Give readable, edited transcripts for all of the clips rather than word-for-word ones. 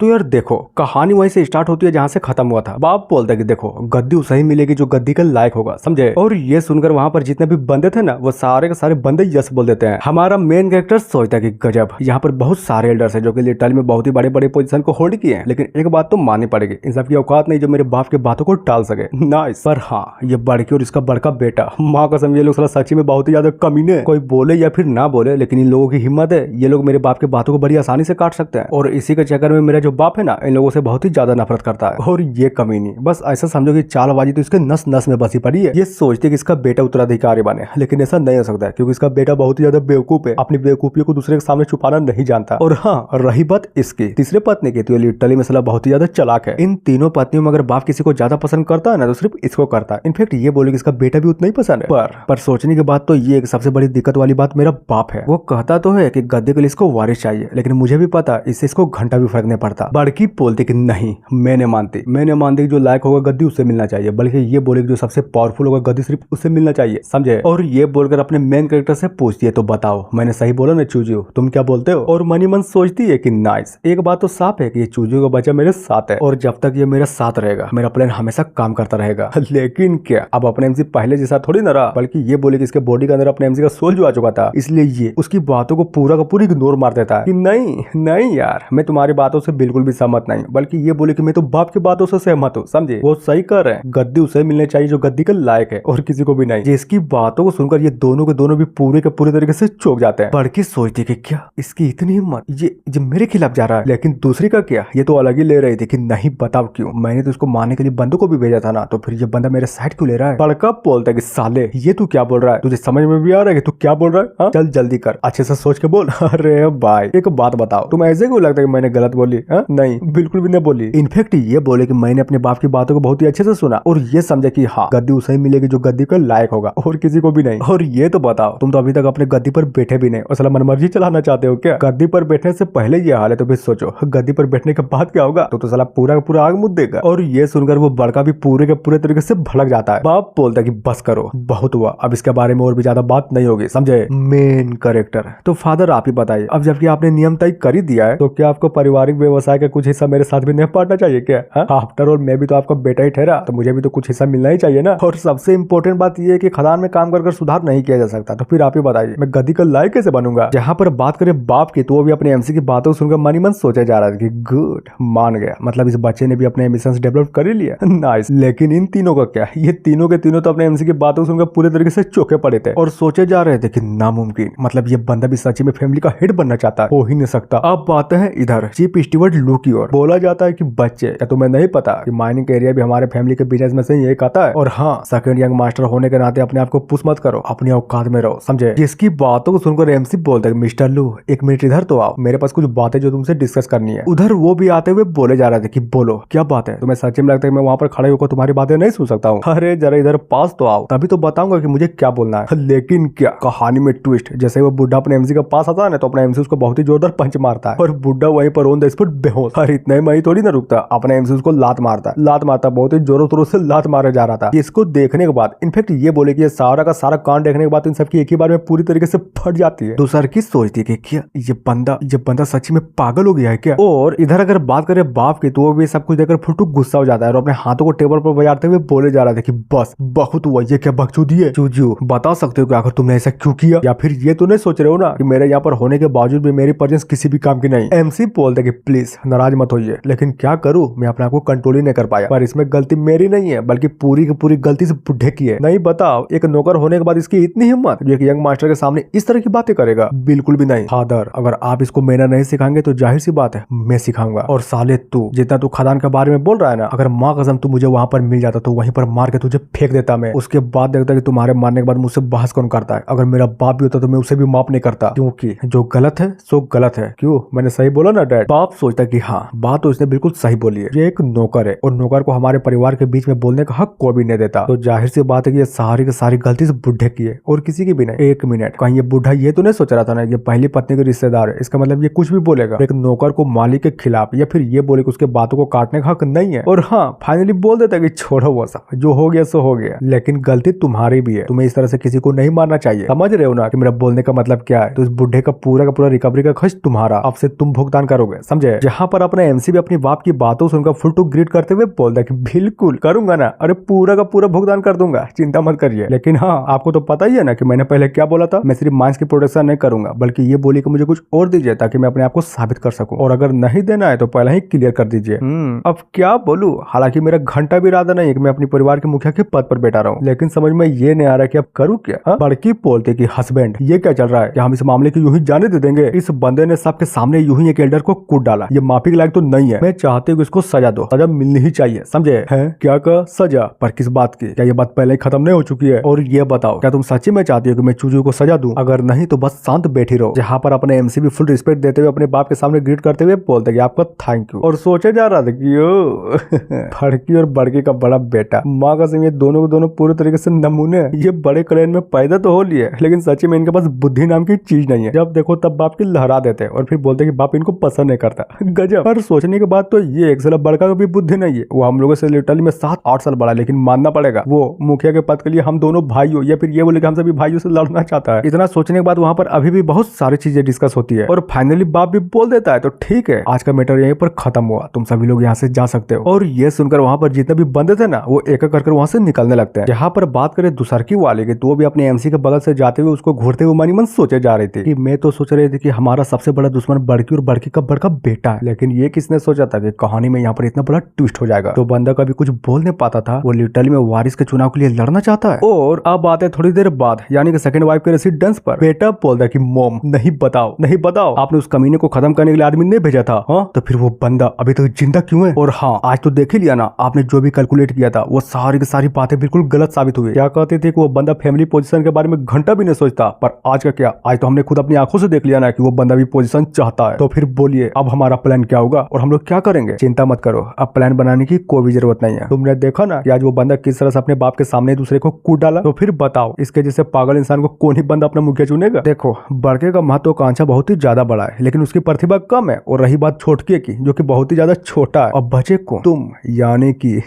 तो यार देखो, कहानी वहीं से स्टार्ट होती है जहाँ से खत्म हुआ था। बाप बोलता है कि देखो गद्दी उसे ही मिलेगी जो गद्दी के लायक होगा, समझे। और ये सुनकर वहाँ पर जितने भी बंदे थे ना, वो सारे के सारे बंदे यस बोल देते हैं। हमारा मेन कैरेक्टर सोचता है कि गजब, यहाँ पर बहुत सारे एल्डर्स हैं जो कि लिटरली में बहुत ही बड़े बड़े पोजीशन को होल्ड किए हैं, लेकिन एक बात तो माननी पड़ेगी, इन सब की औकात नहीं जो मेरे बाप के बातों को टाल सके। नाइस। पर हाँ, ये बड़की और इसका बड़का बेटा, माँ कसम ये लोग साला सच्ची में बहुत ही ज्यादा कमीने। कोई बोले या फिर ना बोले, लेकिन इन लोगों की हिम्मत है, ये लोग मेरे बाप के बातों को बड़ी आसानी से काट सकते हैं। और इसी के चक्कर में मेरा जो बाप है ना, इन लोगों से बहुत ही ज्यादा नफरत करता है। और ये कमीनी, बस ऐसा समझो कि चालबाजी तो इसके नस नस में बसी पड़ी है। ये सोचते कि इसका बेटा उत्तराधिकारी बने, लेकिन ऐसा नहीं हो सकता है क्योंकि इसका बेटा बहुत ही ज्यादा बेवकूफ है, अपनी बेवकूफियों को दूसरे के सामने छुपाना नहीं जानता। और हाँ, रही बात इसकी तीसरे पत्नी की, तो ये लिटरली में साला बहुत ही ज्यादा चालाक है। इन तीनों पत्नियों में अगर बाप किसी को ज्यादा पसंद करता है ना, तो सिर्फ इसको करता है। इनफैक्ट ये बोले कि इसका बेटा भी उतना ही पसंद है। पर सोचने के बाद तो ये एक सबसे बड़ी दिक्कत वाली बात मेरा बाप है। वो कहता तो है कि गद्दे के लिए इसको वारिस चाहिए, लेकिन मुझे भी पता इससे इसको घंटा भी फर्क नहीं पड़ता। बड़की बोलती कि नहीं, मैंने मानती जो लायक होगा गद्दी उससे मिलना चाहिए, बल्कि ये बोले कि जो सबसे पावरफुल होगा गद्दी सिर्फ उससे मिलना चाहिए, समझे। और ये बोलकर अपने मेन कैरेक्टर से पूछती है, तो बताओ मैंने सही बोला ना चूजू, तुम क्या बोलते हो। और मनी मन सोचती है कि नाइस, एक बात तो साफ है कि ये चूजू का बच्चा मेरे साथ है, और जब तक ये मेरे साथ रहेगा मेरा प्लान हमेशा काम करता रहेगा। लेकिन क्या अब अपने एमसी पहले जैसा थोड़ी ना रहा, बल्कि ये बोले कि इसके बॉडी के अंदर अपने एमसी का सोल जो आ चुका था, इसलिए ये उसकी बातों को पूरा का पूरी इग्नोर मार देता है कि नहीं यार, मैं तुम्हारी बातों से बिल्कुल भी सहमत नहीं, बल्कि ये बोले कि मैं तो बाप की बातों से सहमत हूँ, समझे। वो सही कर रहे हैं, गद्दी उसे मिलने चाहिए जो गद्दी के लायक है, और किसी को भी नहीं। जिसकी बातों को सुनकर ये दोनों के दोनों भी पूरे के पूरे तरीके से चौंक जाते हैं। बड़की सोचती कि क्या इसकी इतनी हिम्मत, ये मेरे खिलाफ जा रहा है। लेकिन दूसरी का क्या, ये तो अलग ही ले रही थी कि नहीं बताओ क्यों, मैंने तो इसको मारने के लिए बंदों को भी भेजा था ना, तो फिर ये बंदा मेरे साइड क्यों ले रहा है। बड़का बोलता है कि साले ये तू क्या बोल रहा है, तुझे समझ में भी आ रहा है कि तू क्या बोल रहा है, हाँ? चल जल्दी कर, अच्छे से सोच के बोल। अरे भाई एक बात बताओ, तुम ऐसे क्यों लगता है कि मैंने गलत बोली, हाँ? नहीं, बिल्कुल भी नहीं बोली। इनफैक्ट ये बोले कि मैंने अपने बाप की बातों को बहुत ही अच्छे से सुना, और ये समझे कि हाँ गद्दी उसे ही मिलेगी जो गद्दी का लायक होगा, और किसी को भी नहीं। और ये तो बताओ, तुम तो अभी तक अपने गद्दी पर बैठे भी नहीं, और साला मनमर्जी चलाना चाहते हो क्या। गद्दी पर बैठने से पहले ये हाल है, तो फिर सोचो गद्दी पर बैठने के बाद क्या होगा। तो साला पूरा का पूरा आग मुद्द देगा। और ये सुनकर वो बड़का भी पूरे के पूरे तरीके से भड़क जाता है। बाप बोलता है कि बस करो, बहुत हुआ, अब इसके बारे में और भी ज्यादा बात नहीं होगी, समझे। मेन कैरेक्टर तो फादर आप ही बताइए, अब जबकि आपने नियम तय कर ही दिया है, तो क्या आपको पारिवारिक व्यवसाय का कुछ हिस्सा मेरे साथ भी नहीं बांटना चाहिए क्या। आफ्टर ऑल मैं भी तो आपका बेटा ही ठहरा, तो मुझे भी तो कुछ हिस्सा मिलना ही चाहिए ना। और सबसे इंपॉर्टेंट बात यह है कि खदान में काम कर सुधार नहीं किया जा सकता, तो फिर आप ही बताइए मैं गद्दी का लायक कैसे बनूंगा। जहाँ पर बात करें बाप की, तो वो भी अपने एमसी की बातों सुनकर मन ही मन सोचा जा रहा था कि गुड, मान गया, मतलब इस बच्चे ने भी अपने एम्बिशंस डेवलप कर ही लिया। नाइस। लेकिन इन तीनों का क्या, ये तीनों के तीनों तो अपने एमसी की बातों सुनकर पूरे तरीके से चौके पड़े थे और सोचे जा रहे थे कि नामुमकिन, मतलब ये बंदा भी सच्ची में फैमिली का हेड बनना चाहता है, हो ही नहीं सकता। अब बात है इधर चीफ स्टीवर्ड लू की ओर। बोला जाता है कि बच्चे, क्या तुम्हें नहीं पता कि माइनिंग एरिया भी हमारे फैमिली के बिजनेस में से ही एक आता है। और हाँ, सेकंड यंग मास्टर होने के नाते अपने आप को पुश मत करो, अपनी औकात में रहो, समझे। जिसकी बातों को सुनकर एमसी बोलता है मिस्टर लू एक मिनट इधर तो आओ, मेरे पास कुछ बातें जो तुमसे डिस्कस करनी है। उधर वो भी आते हुए बोले जा रहे थे कि बोलो क्या बात है। तुम्हें सच्ची में लगता है कि मैं वहाँ पर खड़े होकर तुम्हारी बातें नहीं सुन सकता हूँ। अरे जरा इधर पास तो आओ, तभी तो बताऊंगा कि मुझे क्या बोलना है। लेकिन क्या कहानी में ट्विस्ट, जैसे वो बुढ़ा अपने एमसी के पास आता है ना, तो अपना एमसी उसको बहुत ही जोरदार पंच मारता है और बुढ़ा वहीं पर ऑन द स्पॉट बेहोश। और इतना ही वही थोड़ी ना रुकता, अपने एमसी उसको लात मारता बहुत ही जोरों शोरों से लात मारे जा रहा था। इसको देखने के बाद इनफैक्ट ये बोले कि ये सारा का सारा कांड देखने के बाद इन सबकी एक ही बार में पूरी तरीके से फट जाती है। दूसर की सोचती है कि क्या ये बंदा सच्ची में पागल हो गया है क्या। और इधर अगर बात करें बाप की, तो वो भी सब कुछ देखकर फुटू गुस्सा हो जाता है और अपने हाथों को टेबल पर बजाते हुए बोले जा रहा था कि बस बहुत हुआ, ये क्या बकचोदी है। चूजू बता सकते हो कि आखिर तुमने ऐसा क्यों किया, या फिर ये तो नहीं सोच रहे हो ना कि मेरे यहाँ पर होने के बावजूद भी मेरी प्रेजेंस किसी भी काम की नहीं। एमसी बोलते कि प्लीज नाराज मत होइए, लेकिन क्या करूं, मैं अपने आप को कंट्रोल ही नहीं कर पाया। पर इसमें गलती मेरी नहीं है, बल्कि पूरी की पूरी गलती से बुढ़े की है। नहीं बताओ, एक नौकर होने के बाद इसकी इतनी हिम्मत जो एक यंग मास्टर के सामने इस तरह की बातें करेगा। बिल्कुल भी नहीं फादर, अगर आप इसको मैनर नहीं सिखाएंगे तो जाहिर सी बात है मैं सिखाऊंगा। और साले तू जितना तू खदान के बारे में बोल रहा है ना, अगर माँ कसम तू मुझे वहां पर मिल जाता तो वहीं पर मार के तुझे फेंक देता मैं। उसके बाद देखता कि तुम्हारे मारने के बाद मुझसे बहस कौन करता है। अगर मेरा बाप भी होता तो मैं उसे भी माफ नहीं करता, क्योंकि जो गलत है सो गलत है। क्यों, मैंने सही बोला ना डैड। बाप सोचता कि हाँ बात तो इसने बिल्कुल सही बोली है, ये एक नौकर है और नौकर को हमारे परिवार के बीच में बोलने का हक कोई भी नहीं देता। तो जाहिर सी बात है कि ये सारी की सारी गलती से बुढ़े की है और किसी की भी नहीं। एक मिनट, कहीं ये बुढ़ा ये तो नहीं सोच रहा था ना ये पहली पत्नी के रिश्तेदार है, इसका मतलब ये कुछ भी बोलेगा एक नौकर को मालिक के खिलाफ, या फिर ये बोले कि उसके बातों को काटने का हक नहीं है। और हाँ फाइनली बोल देता है कि छोड़ो वो सब, जो हो गया सो हो गया, लेकिन गलती तुम्हारी भी है, तुम्हें इस तरह से किसी को नहीं मारना चाहिए। समझ रहे हो ना कि मेरा बोलने का मतलब क्या है। तो इस बुढ़े का पूरा रिकवरी का खर्च तुम्हारा, अब से तुम भुगतान करोगे, समझे। जहाँ पर अपना एमसी भी अपनी बाप की बातों सुनकर फुल टू ग्रीट करते हुए बोलता है कि बिल्कुल करूंगा ना, अरे पूरा का पूरा भुगतान कर दूंगा, चिंता मत करिए। लेकिन हाँ, आपको तो पता ही है ना कि मैंने पहले क्या बोला था, मैं सिर्फ मांस की प्रोडक्शन नहीं करूंगा, बल्कि ये बोली कि मुझे कुछ और दीजिए ताकि मैं अपने आप को साबित कर सकूं, और अगर नहीं देना है तो पहले ही क्लियर कर दीजिए। अब क्या बोलूं, हालांकि मेरा घंटा भी इरादा नहीं है कि मैं अपने परिवार के मुखिया के पद पर बैठा रहूं, लेकिन समझ में ये नहीं आ रहा कि अब करूं क्या। बड़की बोलते कि हस्बैंड ये क्या चल रहा है, क्या हम इस मामले को यूं ही जाने दे देंगे? इस बंदे ने सबके सामने यूं ही एक एल्डर को कूट डाला, ये माफी के लायक तो नहीं है। मैं चाहती हूँ इसको सजा दो, सजा मिलनी ही चाहिए, समझे? है क्या का सजा? पर किस बात की? क्या ये बात पहले ही खत्म नहीं हो चुकी है? और ये बताओ, क्या तुम सच्ची में चाहती हो कि मैं चूजू को सजा दूं? अगर नहीं तो बस शांत बैठी रहो। जहाँ पर अपने एमसी भी फुल रिस्पेक्ट देते हुए अपने बाप के सामने ग्रीट करते हुए बोलते कि आपका थैंक यू, और सोचे जा रहा था कि फड़की और बड़की का बड़ा बेटा, माँ का ये दोनों को दोनों पूरे तरीके से नमूने। ये बड़े क्लैन में पैदा तो हो लिए, लेकिन सच्ची में इनके पास बुद्धि नाम की चीज नहीं है। जब देखो तब बाप की लहरा देते हैं और फिर बोलते कि बाप इनको पसंद नहीं करता। गजब। पर सोचने के बाद तो ये एक साल बड़का का भी बुद्धि नहीं है, वो हम लोगों से लिटरली में 7-8 साल बड़ा, लेकिन मानना पड़ेगा वो मुखिया के पद के लिए हम दोनों भाई हो, या फिर ये बोले कि हम सभी भाइयों से लड़ना चाहता है। इतना सोचने के बाद वहाँ पर अभी भी बहुत सारी चीजें डिस्कस होती है, और फाइनली बाप भी बोल देता है तो ठीक है, आज का मैटर यहीं पर खत्म हुआ, तुम सभी लोग यहाँ से जा सकते हो। और ये सुनकर वहाँ पर जितने भी बंदे थे ना, वो एक एक करके वहाँ से निकलने लगते हैं। यहाँ पर बात करें दुसरकी वाले की, तो वो भी अपने एमसी के बगल से जाते हुए उसको घूरते हुए मनी मन सोचे जा रही थी कि मैं तो सोच रही थी कि हमारा सबसे बड़ा दुश्मन बड़की और बड़की का बड़का बेटा है, लेकिन ये किसने सोचा था कि कहानी में यहाँ पर इतना बड़ा ट्विस्ट हो जाएगा। तो बंदा कभी कुछ बोल नहीं पाता था, वो लिटरली में वारिस के चुनाव के लिए लड़ना चाहता है। और अब आते थोड़ी देर बाद, यानी कि सेकंड वाइफ के रेसिडेंस पर। बेटा बोलता है कि मॉम नहीं बताओ, नहीं बताओ, आपने उस कमीने को खत्म करने के लिए आदमी नहीं भेजा था? हाँ, तो फिर वो बंदा अभी तक जिंदा क्यों है? और हाँ, आज तो देख ही लिया ना, आपने जो भी कैलकुलेट किया था वो सारी की सारी बातें बिल्कुल गलत साबित हुई। क्या कहते थे कि वो बंदा फैमिली पोजीशन के बारे में घंटा भी नहीं सोचता, पर आज का क्या, आज तो हमने खुद अपनी आंखों से देख लिया ना कि वो बंदा भी पोजीशन चाहता है। तो फिर बोलिए अब हमारा प्लान क्या होगा और हम लोग क्या करेंगे? चिंता मत करो, अब प्लान बनाने की कोई भी जरूरत नहीं है। तुमने देखा ना कि आज वो बंदा किस तरह से अपने बाप के सामने दूसरे को कूट डाला, तो फिर बताओ इसके जैसे पागल इंसान को कौन ही बंदा अपना मुखिया चुनेगा? देखो, बड़के का महत्वाकांक्षा बहुत ही ज्यादा बड़ा है, लेकिन उसकी प्रतिभा कम है। और रही बात छोटके की, जो कि बहुत ही ज्यादा छोटा है, और बचे को तुम, यानी कि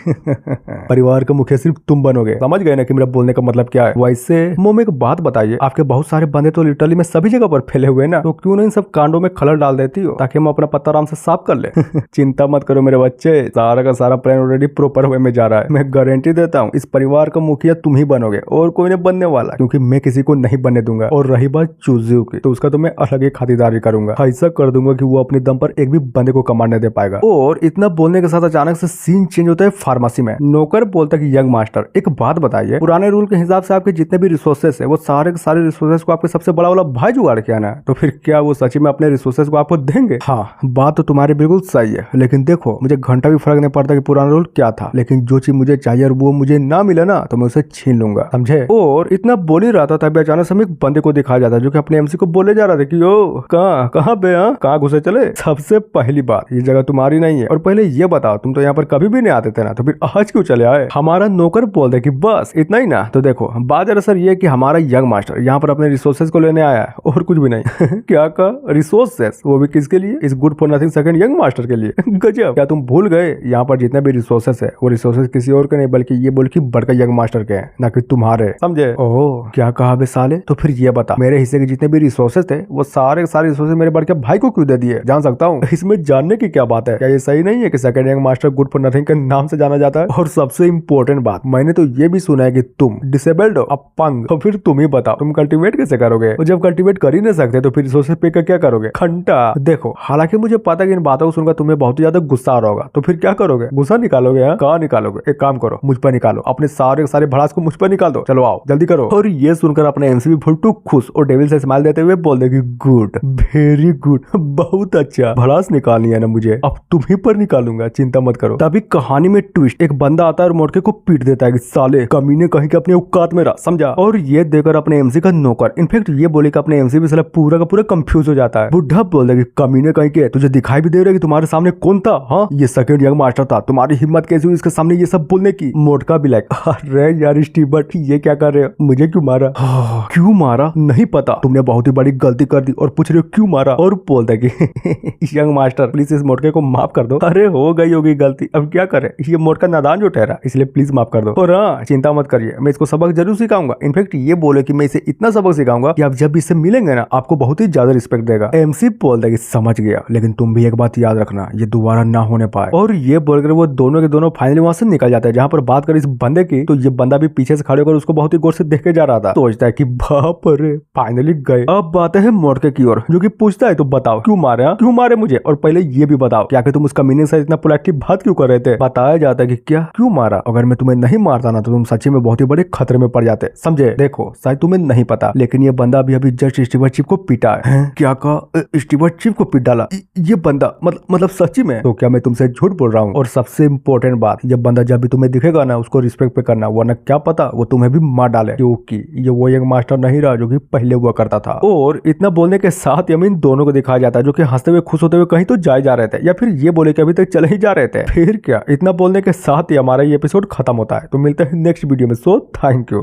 परिवार का मुखिया सिर्फ तुम बनोगे। समझ गए ना कि मेरा बोलने का मतलब क्या है? वैसे मुंह में एक बात बताइए, आपके बहुत सारे बंदे तो लिटरली में सभी जगह पर फैले हुए ना, तो क्यों नहीं इन सब कांडों में खलल डाल देती हो ताकि हम अपना पत्ता आराम से साफ कर ले। चिंता मत करो मेरे बच्चे, सारा का सारा प्लान ऑलरेडी प्रॉपर वे में जा रहा है। मैं गारंटी देता हूँ इस परिवार का मुखिया तुम ही बनोगे और कोई नहीं बनने वाला, क्योंकि मैं किसी को नहीं बनने दूंगा। और रही बात चूजू की, तो उसका तो मैं अलग ही खातिरदारी करूंगा, ऐसा कर दूंगा कि वो अपने दम पर एक भी बंदे को कमांड नहीं दे पाएगा। और इतना बोलने के साथ अचानक से सीन चेंज होता है फार्मेसी में। नौकर बोलता है कि यंग मास्टर, एक बात बताइए, पुराने रूल के हिसाब से आपके जितने भी रिसोर्सेस है वो सारे के सारे रिसोर्सेस को आपके सबसे बड़ा वाला भाई जुगाड़ किया ना, तो फिर क्या वो सच में अपने रिसोर्सेस को आपको देंगे? हाँ, बात तो तुम्हारी बिल्कुल सही है, लेकिन देखो मुझे घंटा भी फर्क नहीं पड़ता कि पुराना रूल क्या था, लेकिन जो चीज मुझे चाहिए और वो मुझे ना मिला ना, तो मैं उसे छीन लूंगा, समझे? और इतना बोल ही रहा था तभी अचानक से एक बंदे को दिखाया जाता है जो कि अपने एमसी को बोले जा रहा था कि ओ कहाँ पे, कहाँ घुसे चले? सबसे पहली बात, ये जगह तुम्हारी नहीं है, और पहले ये बताओ तुम तो यहाँ पर कभी भी नहीं आते थे ना, तो फिर आज क्यों चले आए? हमारा नौकर बोल दे कि बस इतना ही ना। तो देखो बात दरअसल ये कि हमारा यंग मास्टर यहाँ पर अपने रिसोर्सेज को लेने आया है और कुछ भी नहीं। क्या का रिसोर्सेज? वो भी किसके लिए? इस good for nothing second young master के लिए। गजब, क्या तुम भूल गए यहाँ पर जितने भी रिसोर्सेज है वो रिसोर्सेज किसी और के नहीं, बल्कि ये बोल कि बड़का यंग मास्टर के हैं, ना कि तुम्हारे, समझे? ओह, क्या कहा बे साले? तो फिर ये बता, मेरे हिस्से के जितने भी रिसोर्सेज थे वो सारे रिसोर्सेज मेरे बड़के भाई को क्यों दे दिए? जान सकता हूँ? इसमें जानने की क्या बात है? क्या ये सही नहीं है कि second young master good for nothing के नाम से जाना जाता है? और सबसे इंपॉर्टेंट बात, मैंने तो ये भी सुना है कि तुम डिसेबल्ड हो, अपंग, तो फिर तुम ही बताओ तुम कल्टीवेट कैसे करोगे? और जब कल्टीवेट कर ही नहीं सकते तो फिर रिसोर्सेज पे क्या करोगे? घंटा। देखो, हालांकि मुझे पता है कि इन बातों को सुनकर तुम्हें बहुत ही ज्यादा गुस्सा आ रहा होगा, तो फिर क्या करोगे? गुस्सा निकालोगे? कहाँ निकालोगे? एक काम करो, मुझ पर निकालो, अपने सारे सारे भड़ास को मुझ पर निकाल दो, चलो आओ जल्दी करो। और ये सुनकर अपने एमसी भी फुल टू खुश और डेविल से स्माइल देते हुए बोल देगी गुड, वेरी गुड, बहुत अच्छा, भड़ास निकालनी है ना मुझे, अब तुम्ही पर निकालूंगा, चिंता मत करो। तभी कहानी में ट्विस्ट, एक बंदा आता है और मोड़के को पीट देता है कि साले कमीने कहीं के अपने औकात में रहा, समझा? और ये देकर अपने एमसी का नौकर, इनफैक्ट ये बोले कि अपने एमसी भी साला पूरा का पूरा कंफ्यूज हो जाता है। बुढ़ा बोल रहा है कि कमीने कहीं के, तुझे दिखाई भी दे रहा है कि तुम्हारे सामने कौन था? हाँ, ये सेकंड यंग मास्टर था, तुम्हारी हिम्मत कैसी हुई इसके सामने ये सब बोलने की? मोटका भी लाइक, अरे यार स्टीबर्ट, ये क्या कर रहे हो? मुझे क्यों मारा? क्यों मारा नहीं पता, तुमने बहुत ही बड़ी गलती कर दी और पूछ रहे हो क्यों मारा? और बोलता है कि यंग मास्टर प्लीज इस मोटके को माफ कर दो। अरे हो गई होगी गलती, अब क्या करे, ये मोटका नादान जो ठहरा, इसलिए प्लीज माफ कर दो। और हाँ, चिंता मत करिए, मैं इसको सबक जरूर सिखाऊंगा। इनफैक्ट ये बोले कि मैं इसे इतना सबक सिखाऊंगा कि आप जब इससे मिलेंगे ना आपको बहुत ही ज्यादा रिस्पेक्ट देगा। एमसी बोलता है कि समझ गया, लेकिन तुम भी एक बात याद रखना, ये दोबारा ना होने पाए। और ये बोलकर वो दोनों के दोनों फाइनली वहां से निकल जाते हैं। जहाँ पर बात करें इस बंदे की, तो ये बंदा भी पीछे से खड़े होकर उसको बहुत ही गौर से देख के जा रहा था। सोचता है कि बाप रे फाइनली गए। अब बात है मोड़के की ओर, जो कि पूछता है तो बताओ क्यों मारे, क्यों मारे मुझे, और पहले ये भी बताओ क्या कि तुम उसका मीनिंग से इतना पोलाइटली बात क्यों कर रहे थे। बताया जाता है कि क्या क्यों मारा, अगर मैं तुम्हें नहीं मारता ना तो तुम सच्ची में बहुत ही बड़े खतरे में पड़ जाते, समझे। देखो शायद तुम्हें नहीं पता, लेकिन ये बंदा अभी जस्ट स्टीवन चिप को पीटा है। क्या कहा, स्टीवन चिप को पीट डाला ये बंदा, मतलब सच्ची में। तो क्या मैं तुमसे झूठ बोल रहा हूँ। और सबसे इम्पोर्टेंट बात, ये बंदा जब भी तुम्हें दिखेगा ना उसको रिस्पेक्ट पे करना, वरना क्या पता वो तुम्हें भी मार डाले, क्योंकि ये वो एक मास्टर नहीं रहा जो कि पहले हुआ करता था। और इतना बोलने के साथ इन दोनों को दिखाया जाता है जो कि हंसते हुए खुश होते हुए कहीं तो जा रहे थे, या फिर ये बोले कि अभी तक चले ही जा रहे थे। फिर क्या, इतना बोलने के साथ ही हमारा ये एपिसोड खत्म होता है। तो मिलते हैं नेक्स्ट वीडियो में। So thank you.